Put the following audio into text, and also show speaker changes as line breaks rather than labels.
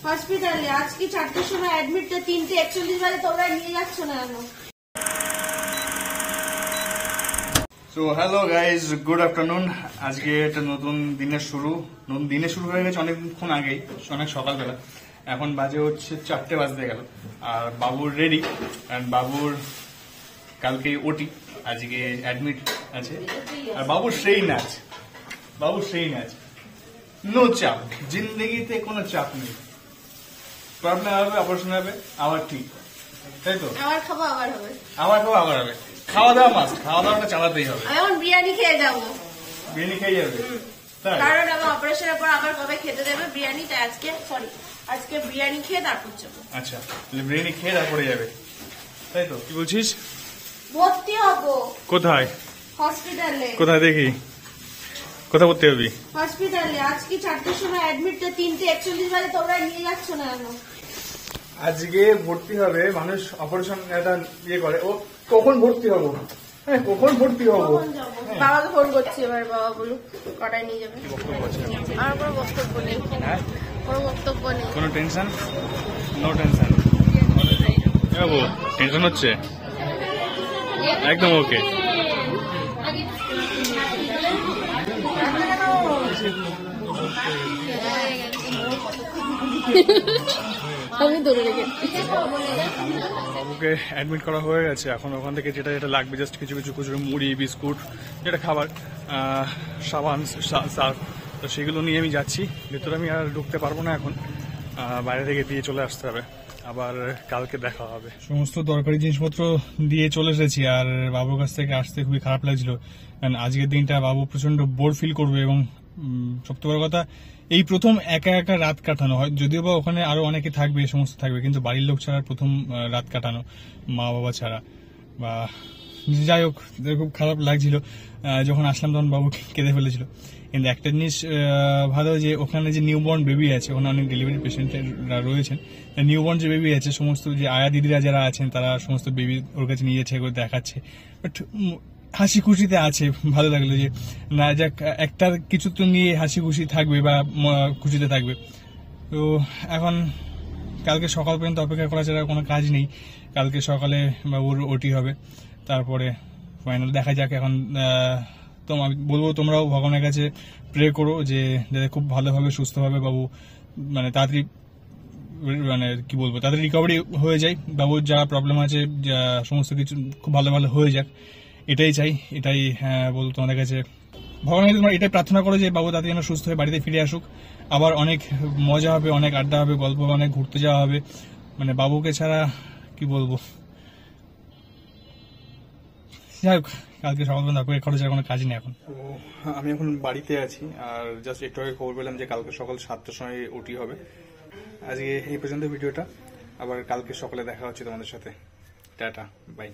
হসপিটালে আজকে 4টার সময় অ্যাডমিট, 3:41 বাজে তোমরা নিয়ে যাচ্ছ না কেন?
So hello guys, good afternoon. আজকে একটা নতুন দিনের শুরু হয়ে গেছে অনেকক্ষণ আগেই, অনেক সকালবেলা। এখন বাজে হচ্ছে 4টে বাজতে গেল, আর বাবুর রেডি। বাবুর কালকে ওটি, আজকে অ্যাডমিট আছে। আর বাবুর সেই নাচ, নো চাপ, জিন্দগিতে কোনো চাপ নেই। প্রবলেম হবে, অপারেশন হবে, আবার ঠিক, তাই তো?
আবার খাবো আবার হবে,
খাওয়া দাওয়া মাস্ট, খাওয়া দাওয়াটা চালাতেই হবে।
আমি এখন বিরিয়ানি খেয়ে যাবো।
বিরিয়ানি খেয়ে যাবে?
কারণ আমার অপারেশনের পর আবার কবে খেতে দেবে বিরিয়ানি, তাই আজকে বিরিয়ানি খেয়ে তারপর যাবো।
আচ্ছা, বিরিয়ানি খেয়ে তারপরে যাবে, তাই তো? কি বলছিস?
ভর্তি হবো।
কোথায়?
হসপিটালে।
কোথায় দেখি, কোথায় ভর্তি হবি?
হসপিটালে আজকে 4টার সময় অ্যাডমিট, 3:41 বাজে তোমরা নিয়ে যাচ্ছ না কেন?
আজকে ভর্তি হবে মানুষ, অপারেশন একটা ইয়ে করে। ও কখন ভর্তি হবো? হ্যাঁ, কখন ভর্তি হবো?
বাবাকে ফোন করছি এবার, বাবা বলুক কটায় নিয়ে যাবে। আর কোনো বক্তব্য নেই,
কোনো টেনশন? No tension. বাবু টেনশন হচ্ছে? একদম ওকে। বাবুকে অ্যাডমিট করা হয়ে গেছে। এখন ওখান থেকে যেটা লাগবে, জাস্ট কিছু খুচরো মুড়ি, বিস্কুট, যেটা খাবার, সাবান, সার্ফ, তো সেগুলো নিয়ে আমি যাচ্ছি। ভেতরে আমি আর ঢুকতে পারবো না এখন, বাইরে থেকে দিয়ে চলে আসতে হবে। আবার কালকে দেখা হবে। সমস্ত দরকারি জিনিসপত্র দিয়ে চলে এসেছি, আর বাবুর কাছ থেকে আসতে খুবই খারাপ লাগছিল। কারণ আজকের দিনটা বাবু প্রচন্ড বোর ফিল করবে, এবং সবচেয়ে বড় কথা, এই প্রথম একা একা রাত কাটানো হয়। যদিও বা ওখানে আরো অনেকে থাকবে, সমস্ত থাকবে, কিন্তু বাড়ির লোক ছাড়া প্রথম রাত কাটানো, মা বাবা ছাড়া। বা যাই হোক, খুব খারাপ লাগছিল। যখন আসলাম তখন বাবু কেঁদে ফেলেছিল। কিন্তু একটা জিনিস ভালো, যে ওখানে যে নিউবর্ন বেবি আছে, ওখানে অনেক ডেলিভারি পেশেন্টরা রয়েছেন। নিউবর্ন যে বেবি আছে, সমস্ত যে আয়া দিদিরা যারা আছেন, তারা সমস্ত বেবি ওর কাছে নিয়ে যাচ্ছে, করে দেখাচ্ছে। বাট হাসি খুশিতে আছে, ভালো লাগলো যে না যাক, একটা কিছু তো নিয়ে হাসি খুশি থাকবে বা খুশিতে থাকবে। তো এখন কালকে সকাল পর্যন্ত অপেক্ষা করা ছাড়া কোনো কাজ নেই। কালকে সকালে বাবুর ওটি হবে, তারপরে ফাইনাল দেখা যাক। এখন তো আমি বলবো, তোমরাও ভগবানের কাছে প্রে করো যে যাতে খুব ভালোভাবে সুস্থভাবে বাবু, মানে তাড়াতাড়ি, মানে কি বলবো, তাড়াতাড়ি রিকভারি হয়ে যায়। বাবুর যা প্রবলেম আছে, যা সমস্ত কিছু খুব ভালো হয়ে যাক, এটাই চাই। এটাই বলবো তোমাদের কাছে। ভগবানের কাছে তোমরা এটাই প্রার্থনা করো যে বাবু তাড়াতাড়ি যেন সুস্থ হয়ে বাড়িতে ফিরে আসুক। আবার অনেক মজা হবে, অনেক আড্ডা হবে, গল্প, অনেক ঘুরতে যাওয়া হবে। মানে বাবুকে ছাড়া কি বলবো। যাই হোক, কালকে সকাল পর্যন্ত আপনাকে খরচ কোনো কাজ নেই এখন। তো আমি এখন বাড়িতে আছি, আর জাস্ট একটু আগে খবর পেলাম যে কালকে সকাল 7টার সময় ওটি হবে। আজকে এই পর্যন্ত ভিডিওটা, আবার কালকে সকালে দেখা হচ্ছে তোমাদের সাথে। Tata, by.